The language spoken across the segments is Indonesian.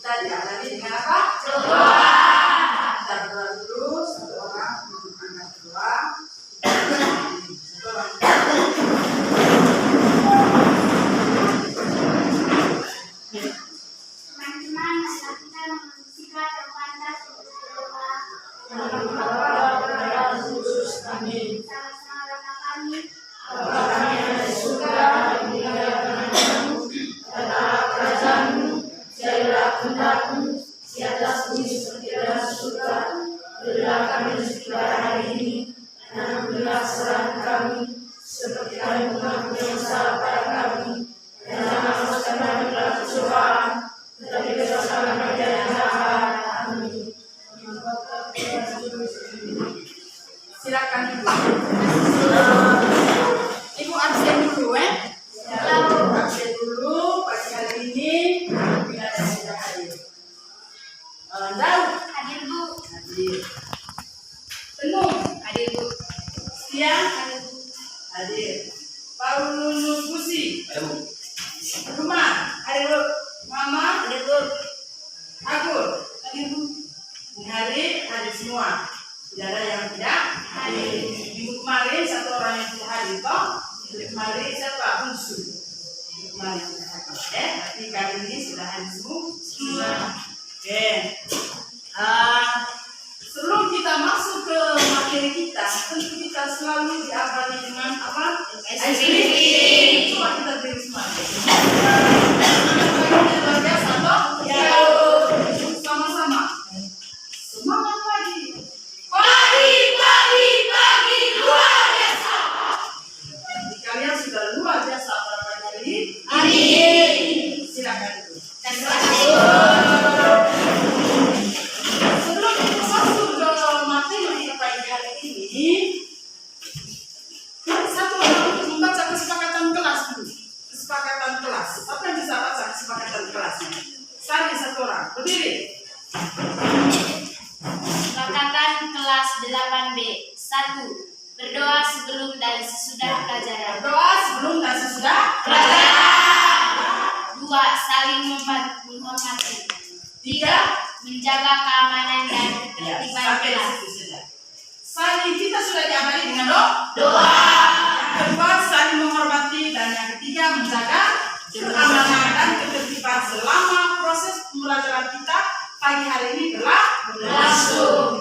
kita diawali dengan apa? Doa. Kita berdoa dulu, satu orang untuk angkat doa. Teman-teman, marilah kita membersihkan terpantas untuk berdoa. Sama-sama Bapa kami. Bapa kami yang ada di surga, dimuliakan kerajaanmu, jadilah kehendak-mu di atas bumi seperti dalam surga. Berilah kami rezeki pada hari ini, dan ampunilah kesalahan kami, seperti kami mengampuni yang salah pada kami. Dan jangan masukkan kami dalam pencobaan, tetapi bebaskan kami dari yang jahat. Amin. Silakan Ibu. Ibu absen dulu absen dulu pagi hari ini tidak ada yang sudah hadir. Daud Hadir Bu. hadir. Tenung Hadir Bu. Siang Hadir Bu. hadir. Paulus Busi Rumah hadir Bu. Mama hadir Bu. Agur hadir Bu. Hari hadir semua. Tidak ada yang tidak hadir. Minggu kemarin satu orang yang tidak hadir toh. Minggu kemarin siapa? Bunsu. Minggu kemarin tidak hadir. Tapi kali ini sudah hadir semua. Oke. Sebelum kita masuk ke materi kita, tentu kita selalu diawali dengan apa? SPP. Coba kita beri semangat. Luar biasa toh? Ya. Sama-sama. Semangat lagi. Pagi luar biasa. Jadi kalian sudah luar biasa pada pagi hari ini. Silakan itu. Sebelum kita masuk ke materi pagi hari ini, satu orang untuk membaca kesepakatan kelas dulu. Kesepakatan kelas. Apa yang bisa baca kesepakatan kelasnya? Sari satu orang. Berdiri. Kesepakatan kelas 8B. 1. Berdoa sebelum dan sesudah pelajaran. Doa sebelum dan sesudah pelajaran. 2. Saling menghormati. 3. Menjaga keamanan dan Ya, ketertiban sampai kelas. situ saja. Saling kita sudah diawali dengan doa. Yang kedua saling menghormati dan yang ketiga menjaga keamanan dan ketertiban selama proses pembelajaran kita pagi hari ini berlangsung.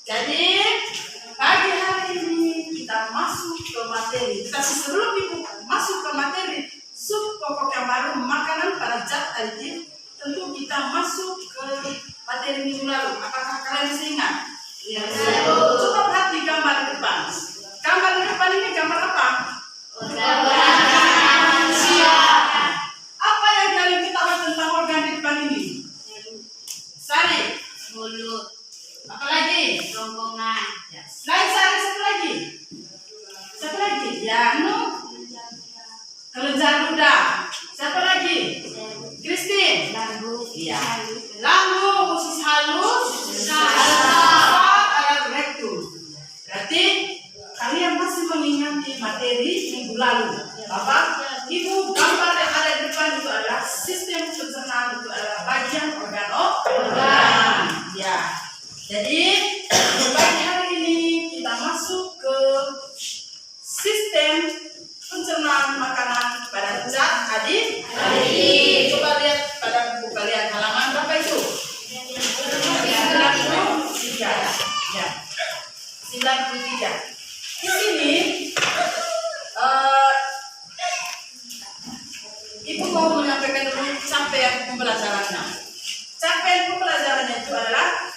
Jadi pagi hari ini kita masuk ke materi. Tapi sebelum ibu masuk ke materi sub pokok yang baru makanan pada zat adiktif, tentu kita masuk ke materi minggu lalu. Apakah kalian masih ingat? Ya. Coba perhati gambar di depan. Gambar di depan ini gambar apa? Apa yang kalian ketahui tentang organ di depan ini? Sari. Mulut. Apalagi? Rombongan. Selain sari satu lagi. Satu lagi. Ya, kelenjar ludah. Siapa lagi? Christine. Lambung. Iya. Lambung, usus halus, alat rektum. Berarti kalian masih mengingati materi minggu lalu. Bapak, Ibu, gambar yang ada di depan itu adalah sistem pencernaan, itu adalah bagian organ. Ya. Jadi pagi hari ini kita masuk ke sistem pencernaan makanan pada zat adiktif. Coba lihat pada buku kalian halaman berapa itu? 93. Ya. 93. Di sini Ibu mau menyampaikan dulu capaian pembelajarannya. Capaian pembelajarannya itu adalah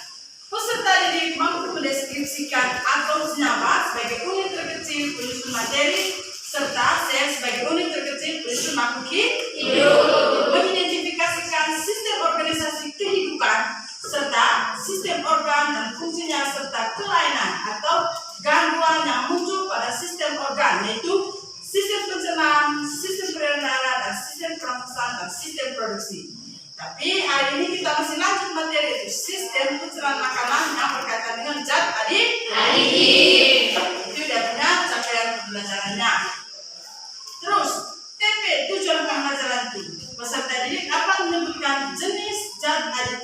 peserta didik mampu mendeskripsikan atom senyawa sebagai unit terkecil penyusun materi serta sel sebagai unit terkecil penyusun makhluk hidup, mengidentifikasikan sistem organisasi kehidupan serta sistem organ dan fungsinya serta kelainan atau gangguan yang muncul pada sistem organ, yaitu sistem pencernaan, sistem peredaran, dan sistem pernafasan dan sistem produksi. Tapi hari ini kita masih lanjut materi itu sistem pencernaan makanan yang berkaitan dengan zat adiktif. Itu dia punya capaian pembelajarannya. Terus TP tujuan pembelajaran itu peserta didik dapat menyebutkan jenis zat adiktif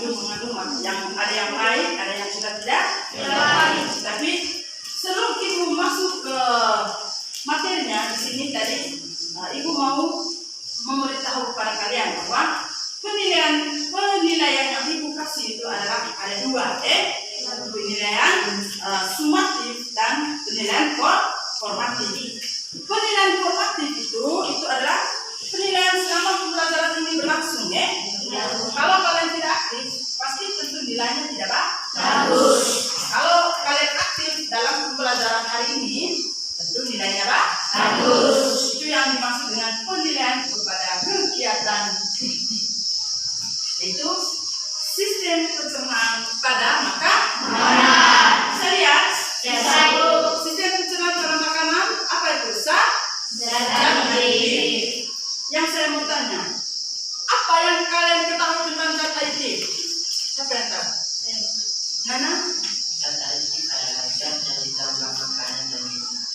mengandung yang ada yang baik, ada yang sudah tidak baik. Tapi sebelum ibu masuk ke materinya di sini tadi, ibu mau memberitahu kepada kalian bahwa penilaian yang ibu kasih itu adalah ada dua, penilaian sumatif dan penilaian formatif. Penilaian formatif itu adalah penilaian selama pembelajaran ini berlangsung, ya. Kalau kalian tidak aktif, pasti tentu nilainya tidak bagus. Kalau kalian aktif dalam pembelajaran hari ini, tentu nilainya bagus. Itu yang dimaksud dengan penilaian kepada kegiatan dikti, yaitu sistem pencernaan pada makanan. Bisa lihat? Sistem pencernaan pada makanan apa itu? Zat aditif. Yang saya mau tanya, apa yang kalian ketahui tentang zat aditif? Siapa yang tahu? Nana? Zat aditif adalah zat yang ditambah makanan dan minuman.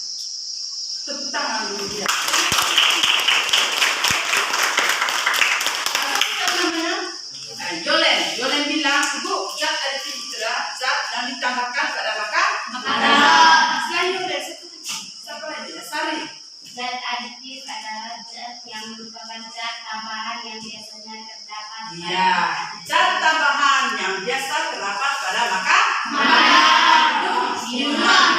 Tepuk tangan dulu dia. Jolen bilang, ibu, zat aditif itu adalah zat yang ditambahkan pada makanan. Selain Jolen, siapa lagi? Sari. Zat aditif adalah zat yang merupakan zat tambahan yang biasanya terdapat pada Iya, zat tambahan yang biasa terdapat pada makanan. Minuman.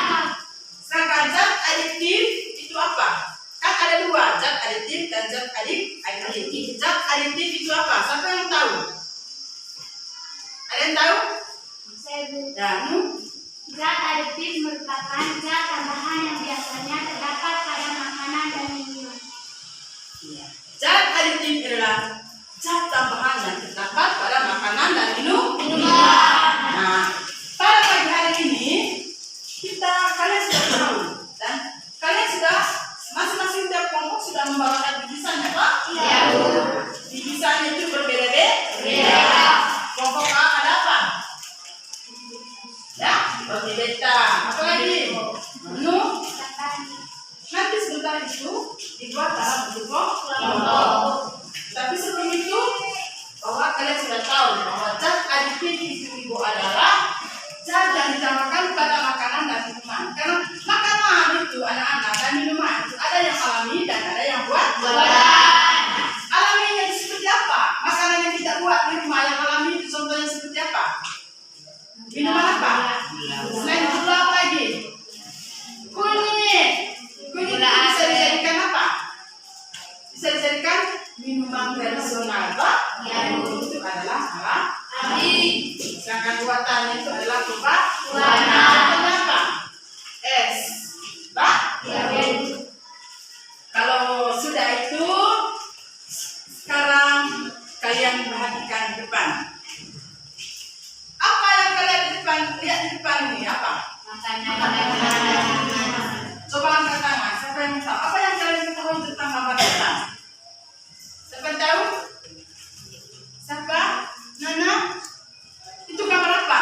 Sedangkan zat aditif itu apa? Kan ada dua, zat aditif dan zat aditif. Zat aditif itu apa? Siapa yang tahu? Ada yang tahu? Ya, Zat aditif merupakan zat tambahan yang biasanya terdapat pada makanan dan minuman. Zat aditif adalah zat tambahan yang terdapat pada makanan dan minuman. Nah, pada pagi hari ini kalian sudah tahu dan kalian sudah masing-masing tiap kelompok sudah membawakan bikisannya, Pak? Iya. Bikisannya itu berbeda-beda. Kelompok A ada apa? Ya, roti beta. Apa lagi? Menu. Nanti sebentar itu dibuat dalam bentuk kelompok. Tapi sebelum itu, bahwa kalian sudah tahu bahwa zat aditif itu adalah zat yang ditambahkan pada makanan dan minuman. Karena makanan itu anak-anak dan minuman itu ada yang alami dan ada yang buatan. Alaminya itu seperti apa? Makanan yang kita buat di rumah yang alami itu contohnya seperti apa? Minuman apa? Selain gula apa lagi? Kunyit. Kunyit bisa dijadikan apa? Bisa dijadikan minuman tradisional, Pak? Itu adalah alami. Sedangkan buatannya itu adalah warna. Kenapa? Es, Pak? Kalau sudah itu, sekarang kalian perhatikan di depan. Apa yang kalian lihat di depan ini? Apa? Coba angkat tangan. Siapa yang tahu? Apa yang kalian ketahui tentang gambar depan? Siapa yang tahu? Siapa? Nana? Itu gambar apa?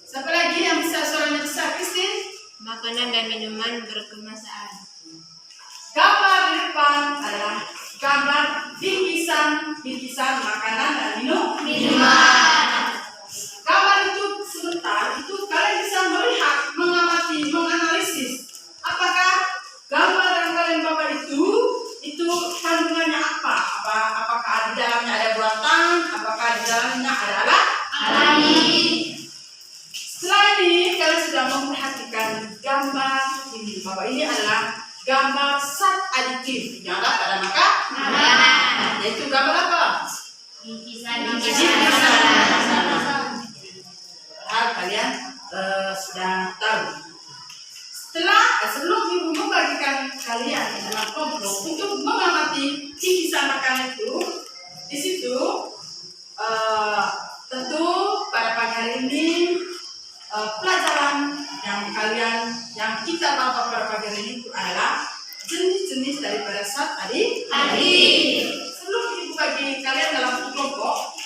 Siapa lagi yang bisa suaranya besar? Christine? Makanan dan minuman berkemasan. Gambar di depan adalah gambar bingkisan makanan dan minuman. Gambar itu sebentar itu kalian bisa melihat, mengamati, menganalisis apakah gambar yang kalian bawa itu kandungannya apa? Apakah di dalamnya ada buatan? Apakah di dalamnya ada alami? Setelah ini kalian sudah memperhatikan gambar ini bahwa ini adalah gambar zat aditif yang ada pada makanan. Yaitu gambar apa? Bingkisan. Kalian sudah tahu. Sebelum ibu membagikan kalian dalam kelompok untuk mengamati bingkisan makanan itu, di situ tentu pada pagi hari ini pelajaran yang kita bawa pada pagi hari ini itu adalah jenis-jenis daripada zat aditif. Sebelum ibu bagi kalian dalam kelompok,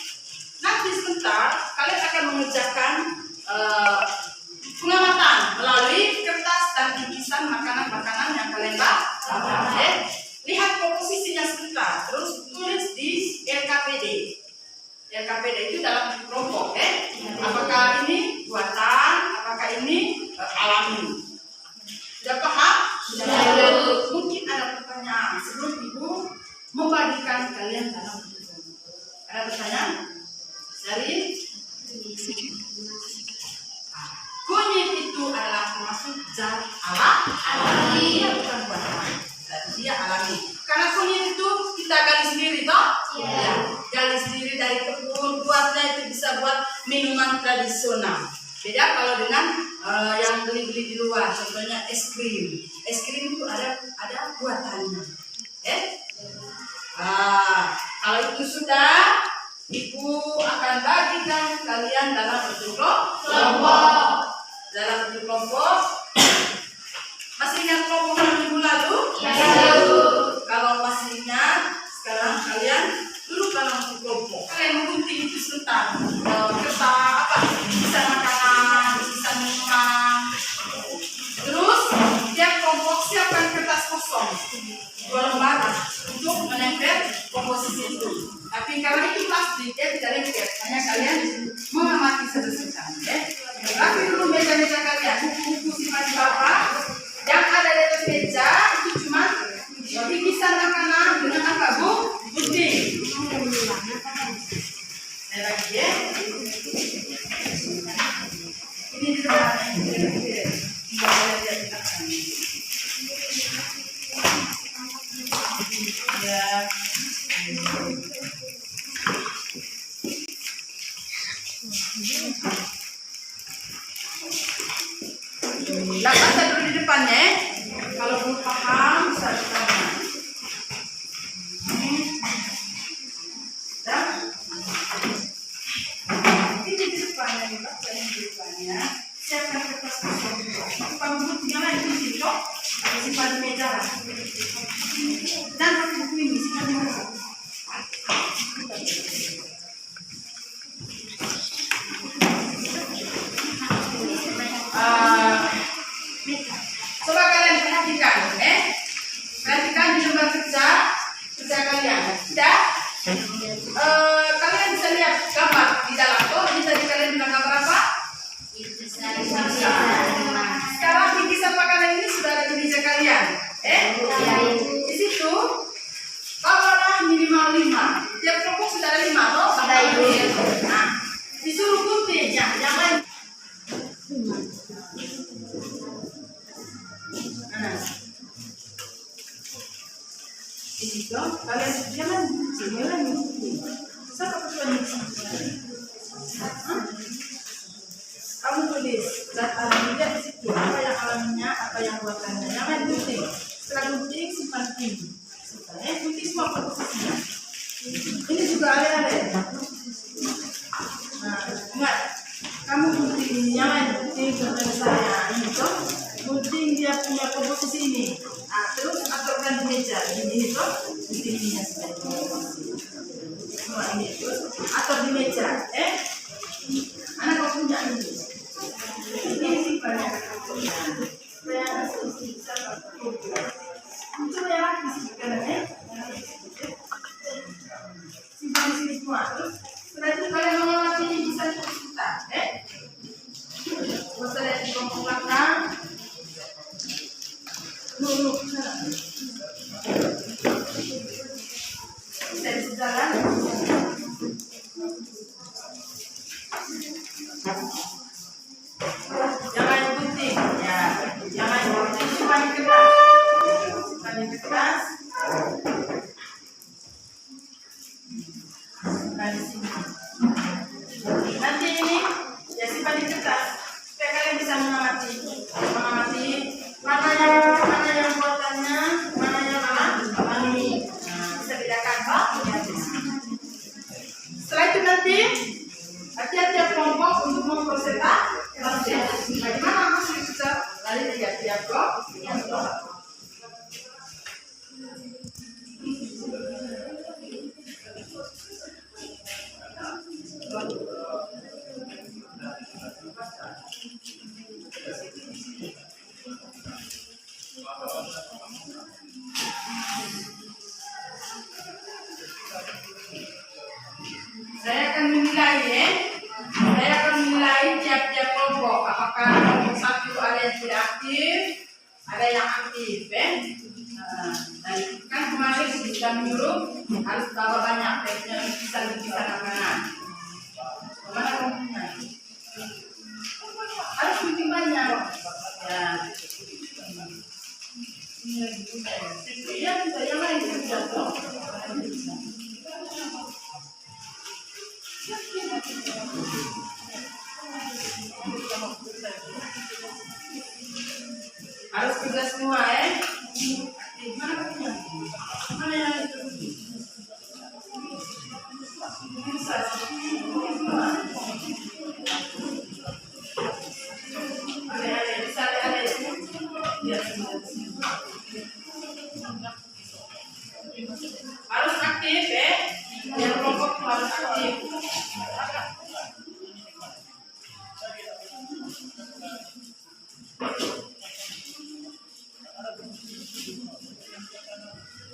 nanti sebentar kalian akan mengerjakan pengamatan melalui kertas dan bingkisan makanan-makanan yang kalian bawa. Lihat komposisinya sebentar, terus tulis di LKPD. dia alami. Karena kunyit itu kita gali sendiri toh? Iya. Gali sendiri dari kebun, buatnya itu bisa buat minuman tradisional. Beda kalau dengan yang beli-beli di luar, contohnya es krim. Es krim itu ada buatannya. Kalau itu sudah, Ibu akan bagikan kalian dalam bentuk kelompok. Dalam bentuk kelompok. Masih ingat kelompok minggu lalu? Kalau masih ingat, sekarang kalian duduk dalam bentuk kelompok. Kalian menggunting itu sebentar. Kertas bisa makanan, bisa minuman. Terus tiap kelompok siapkan kertas kosong 2 lembar untuk menempel komposisi itu. Tapi karena itu plastik, tidak lengket. Hanya kalian mengamati sederhana. Rapi dulu meja-meja kalian. Buku-buku simpan di bawah. Yang ada di atas meja itu cuma bikisan makanan dengan apa, Bu? Puding. Ini lagi ya. Ini di depan. Ya. Baca dulu di depannya. Kalau belum paham bisa ditanya. Ini di depannya, baca di depannya. Siapkan kertas kosong. Bukan bukunya lagi di sini, kok. Simpan di meja. Dan pakai buku ini simpan di meja. Coba kalian perhatikan, perhatikan di lembar kerja kalian. Tidak, kalian bisa lihat gambar di dalam. Oh, ini tadi kalian bilang gambar apa? Sekarang bikisan makanan ini sudah ada di meja kalian. Di situ bawalah minimal 5. Tiap kelompok sudah ada 5, toh? Nah, disuruh gunting, yang lain. Ini dong, kalian jangan gunting. Siapa ketuanya? Kamu tulis zat alaminya di situ. Apa yang alaminya, apa yang buatannya. Jangan gunting. Setelah gunting simpan ini. Gunting semua komposisinya. Ini juga ale-ale. Nah, ingat. Kamu gunting ini, jangan gunting contohnya saya. Ini toh, gunting dia punya komposisi ini. Nah, terus aturkan di meja. Ini toh, gunting ininya sudah. Semua ini terus atur di meja. Anak kau punya ini. Ini simpannya. Coba yang lagi simpan, simpan di sini semua. Terus setelah itu kalian mengamati ini bisa kita, Bisa lihat di kelompok belakang. Bisa di jalan. Jangan gunting, ya. Jangan gunting, simpan di kertas. Simpan di kertas. Simpan di sini. Nanti ini ya simpan di kertas supaya kalian bisa mengamati mana yang buatannya, mana yang alami. Bisa bedakan, Pak. Setelah itu nanti tiap kelompok untuk mempresentasikan bagaimana hasil kita dari tiap kelompok. Saya akan menilai tiap-tiap kelompok. Apakah kelompok satu ada yang tidak aktif, ada yang aktif, Dan kan kemarin sudah menyuruh harus bawa banyak, bisa makanan. Mana kelompoknya? Harus bikin banyak. Ya. yang lain juga dong. Harus kerja semua ya. Mana yang itu? Bisa. Harus aktif ya. Biar kelompok harus aktif.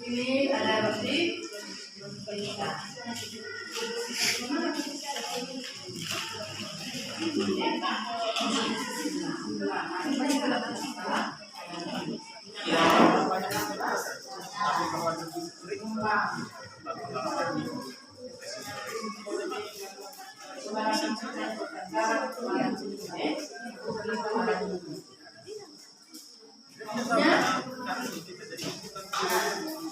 Ini ada roti.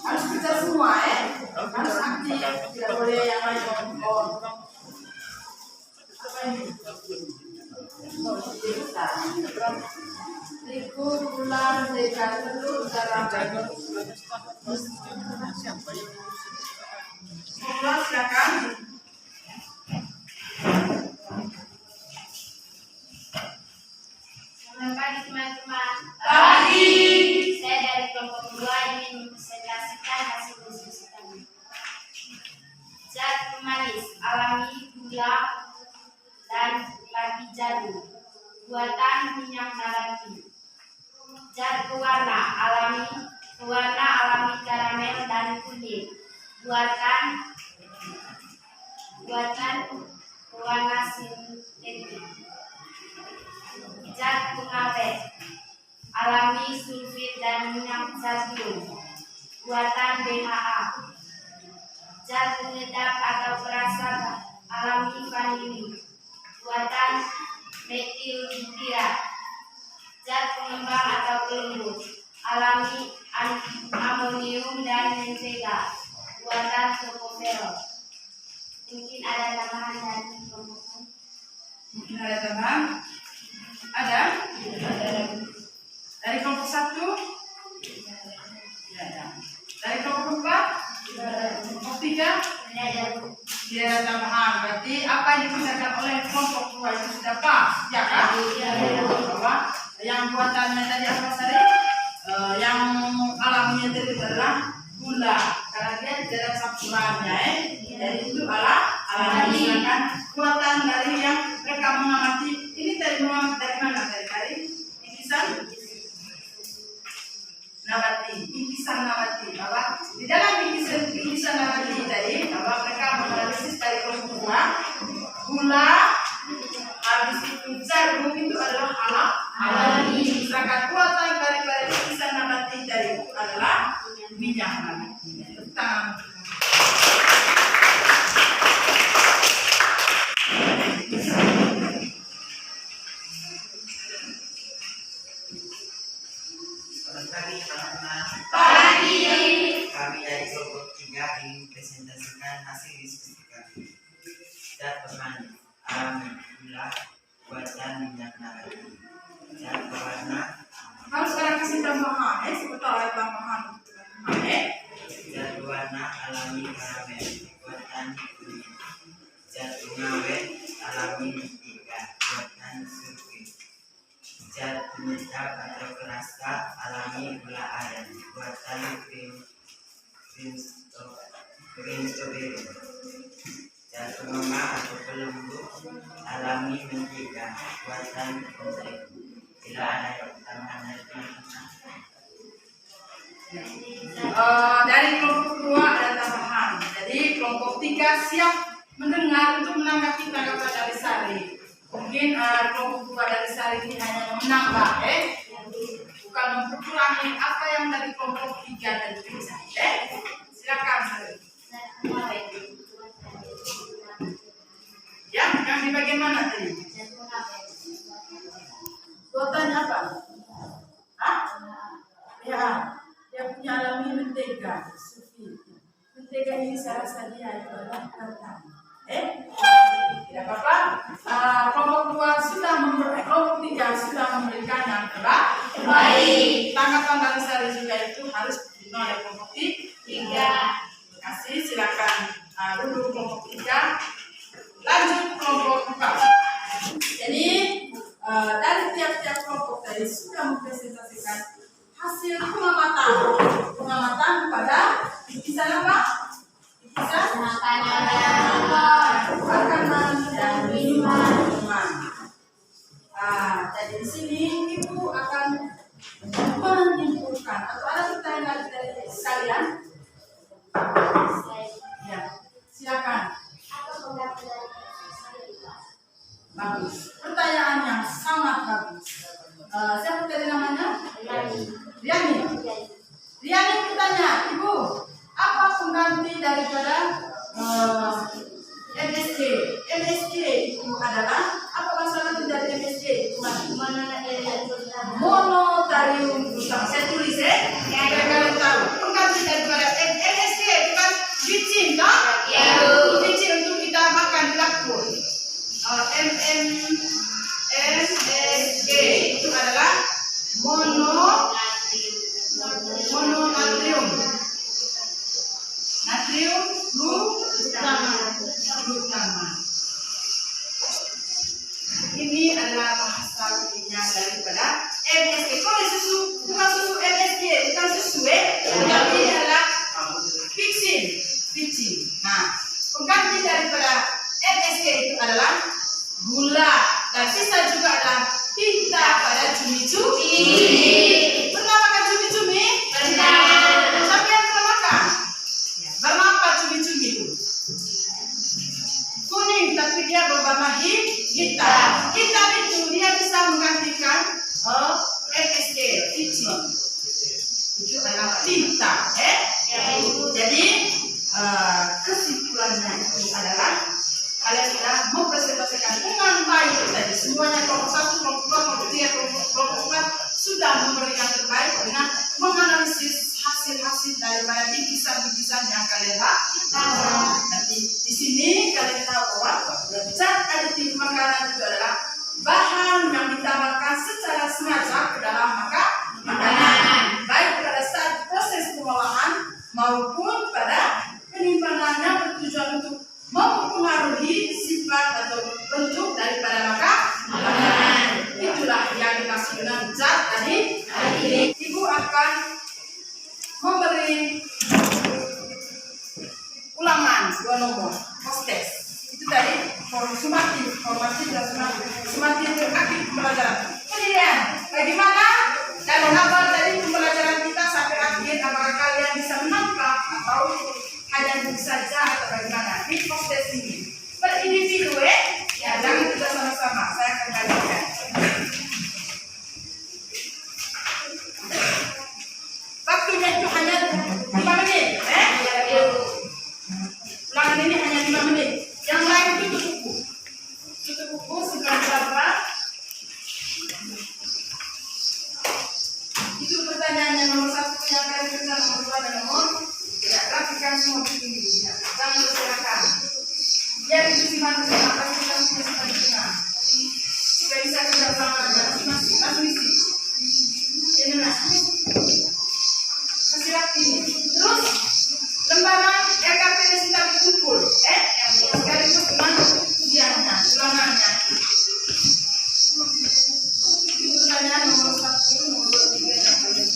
Harus kita semua ya, harus aktif, tidak boleh yang lain ngomong. Terigu, gula, mentega, telur, garam. Semua silakan. Selamat pagi teman-teman. Pagi. Saya dari kelompok 2 ingin mempresentasikan hasil diskusi kami. Zat pemanis alami gula dan lagi jadul. Buatan minyak nabati. Zat pewarna alami karamel dan kunyit. Buatan pewarna sintetik. Zat pengawet alami sulfit dan minyak zaitun. Buatan BHA. Zat penyedap atau perasa alami vanili. Buatan metil butirat. Zat pengembang atau pelembut alami amonium dan mentega. Buatan tocopherol. Mungkin ada tambahan dari kelompok. Mungkin ada tambahan? Ada? Dari kelompok 1? Tidak ada. Dari kelompok 4? Kelompok 3? Tidak ada tambahan. Berarti apa yang dikerjakan oleh kelompok 2 itu sudah pas, ya kan? Bahwa yang buatannya tadi apa tadi? Yang alaminya tadi adalah gula. Karena dia tidak ada campurannya, Jadi itu alami. Sedangkan buatan dari yang mereka mengamati ini dari mana? Dari bingkisan nabati. Bahwa di dalam bingkisan nabati tadi, bahwa mereka menganalisis dari kelompok 2, gula, habis itu jagung itu adalah alami. Sedangkan buatan dari bingkisan nabati tadi itu adalah minyak nabati. Tentang Selamat pagi teman-teman. pagi. Kami dari kelompok 3 ingin presentasikan hasil diskusi kami. Zat pemanis alami gula buatan minyak nabati. Zat pewarna Harus sekarang kasih tambahan, sebentar ada tambahan. zat pewarna alami karamel buatan kunyit. Zat pengawet alami mentega buatan sulfit. Zat penyedap atau perasa alami gula aren buatan krim strawberry. Zat pengembang atau pelembut alami mentega buatan kontek. Bila ada tambahan dari teman-teman. Dari kelompok 2 ada tambahan. Jadi kelompok 3 siap mendengar untuk menanggapi tanggapan dari Sari. Mungkin kelompok 2 dari Sari ini hanya menambah, bukan memperkurangi apa yang dari kelompok 3 dan 3. Silakan Sari. Ya, yang di bagian mana tadi? Buatannya apa? Hah? Ya, yang punya alami mentega. mentega. Mentega ini saya rasa dia adalah kata. Tidak apa-apa. Kelompok 2 sudah kelompok 3 sudah memberikan yang terbaik. Tanggapan dari saya juga itu harus diterima oleh kelompok 3. Terima kasih. Silakan duduk kelompok 3. Lanjut kelompok 4. Jadi dari tiap-tiap kelompok tadi sudah mempresentasikan hasil pengamatan pada lukisan apa? Lukisan makanan dan minuman. Jadi di sini ibu akan menyimpulkan atau ada pertanyaan dari sekalian? Ya, silakan. Bagus. Pertanyaan yang sangat bagus. Siapa tadi namanya? Riani. Riani bertanya, Ibu, apa pengganti daripada MSG? MSG itu adalah apa masalah dari MSG? Monotarium glutamate. Saya tulis kalian tahu. Pengganti daripada MSG itu kan bicin, kan? Bicin untuk kita makan di dapur. MSG itu adalah mononatrium. Natrium glutama. Ini adalah bahasa lainnya daripada MSG. Kalau susu bukan susu MSG, bukan susu tapi ini adalah vicin. Nah, pengganti daripada MSG itu adalah gula, dan sisa juga adalah tinta pada cumi-cumi. Pernah makan cumi-cumi? Pernah. Siapa yang pernah makan? Warna apa cumi-cumi itu? Kuning, tapi dia berwarna hitam. Hitam itu dia bisa menggantikan MSG, vicin. Itu adalah tinta. Jadi kesimpulannya itu adalah kalian sudah mempresentasikan dengan baik tadi. Semuanya kelompok 1, kelompok 2, kelompok 3, kelompok 4 sudah memberikan terbaik dengan menganalisis hasil-hasil daripada bingkisan-bingkisan yang kalian tahu. Nanti di sini kalian tahu bahwa zat aditif makanan itu adalah bahan yang ditambahkan secara sengaja ke dalam makanan, baik pada saat proses pengolahan maupun pada penyimpanannya bertujuan untuk mempengaruhi sifat atau bentuk daripada makanan. Itulah yang dimaksud dengan zat tadi. Ibu akan memberi ulangan 2 nomor post test. Itu tadi formatif dan sumatif itu akhir pembelajaran. Kemudian bagaimana dan mengapa tadi pembelajaran kita sampai akhir, apakah kalian bisa menangkap atau hanya begitu saja atau bagaimana? Di post test ini per individu ya, jangan kita sama-sama. Saya akan bagikan. Waktunya itu hanya 5 menit. Ulangan ini hanya 5 menit. Yang lain itu tutup buku segera berapa? Itu pertanyaannya nomor 1 yang kalian bisa, nomor 2 dan nomor 3. Rapikan semua buku ini. Jangan bersilakan. Biar itu simpan bersama, pasti kita punya simpan bersama. Supaya bisa kerja sama dengan masing-masing isi. Ini kasih rapi. Terus lembaran RKPD kita dikumpul, sekaligus dengan ujiannya, ulangannya. Itu pertanyaan nomor 1, nomor 2, 3 yang paling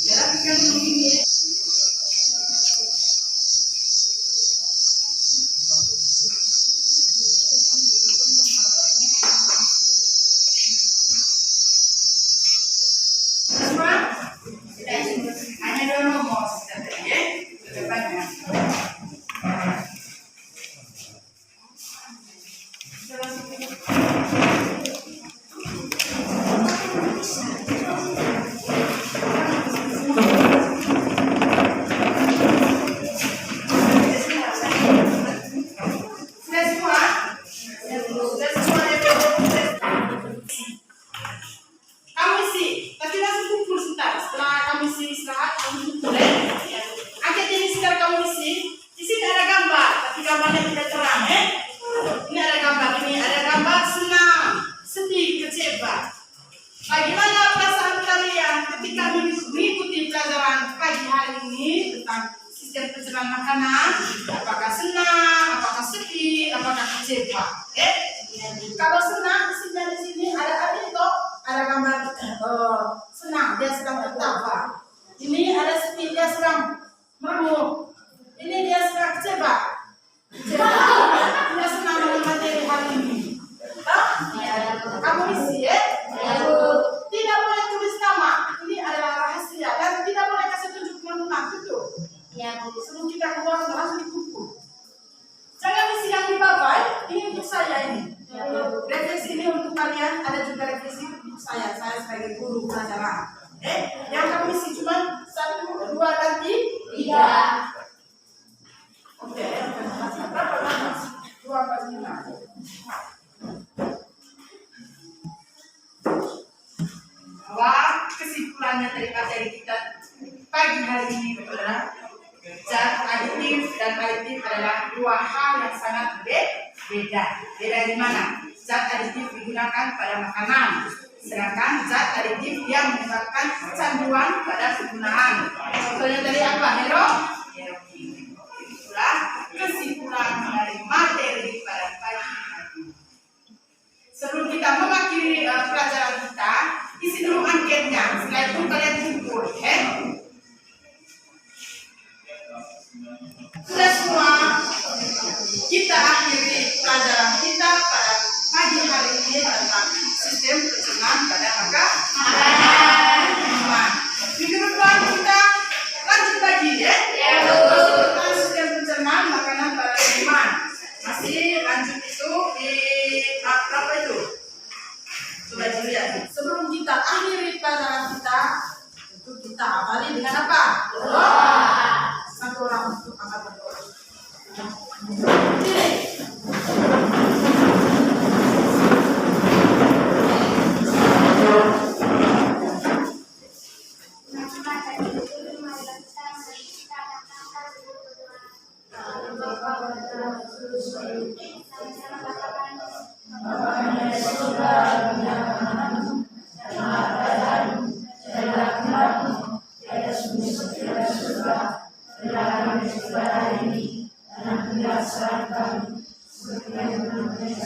ya, rapikan dulu ini. Hanya 2 nomor saja, ya. Depannya. Sudah semua? Sudah semua DPO. Kamu isi, tapi langsung kumpul sebentar. Setelah kamu isi istirahat, kamu kumpul ya. Angkat ini sekarang kamu isi. Di sini ada gambar, tapi gambarnya tidak terang ya. Ini ada gambar senang, sedih, kecewa. Bagaimana perasaan kalian ketika mengikuti pelajaran pagi hari ini tentang sistem pencernaan makanan? Apakah senang, apakah sedih, apakah kecewa? Kalau senang, di sini ada gambar senang, dia sedang tertawa. Ini ada sedih, dia sedang merenung. Ini dia sedang kecewa. Dia senang dengan materi hari ini. Kamu isi ya? Tidak boleh tulis nama. Ini adalah rahasia dan tidak boleh kasih tunjuk teman-teman, betul? Sebelum kita keluar langsung dikumpul. Jangan isi yang di bawah. Ini untuk saya ini. Refleksi ini untuk kalian. Ada juga refleksi untuk saya. Saya sebagai guru pelajaran. Yang kamu isi cuma 1, 2, dan 3. Oke. Berapa lama? 2 apa 5? Bahwa kesimpulannya dari materi kita pagi hari ini adalah zat aditif dan aditif adalah 2 hal yang sangat beda. Beda di mana? Zat aditif digunakan pada makanan, sedangkan zat aditif yang menyebabkan kecanduan pada penggunaan. Contohnya tadi apa? Heroin. Itulah kesimpulan dari materi pada pagi hari ini. Sebelum kita mengakhiri pelajaran kita, isi dulu anketnya. Setelah itu kalian kumpul, Sudah semua, kita akhiri pelajaran kita pada pagi hari ini tentang sistem pencernaan pada makanan. Minggu depan kita lanjut lagi, tentang sistem pencernaan makanan pada minuman. Masih lanjut itu di berapa itu? Coba dilihat. Sebelum kita akhiri pelajaran kita, tentu kita awali dengan apa? Doa. Satu orang untuk angkat berdoa.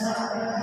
Kami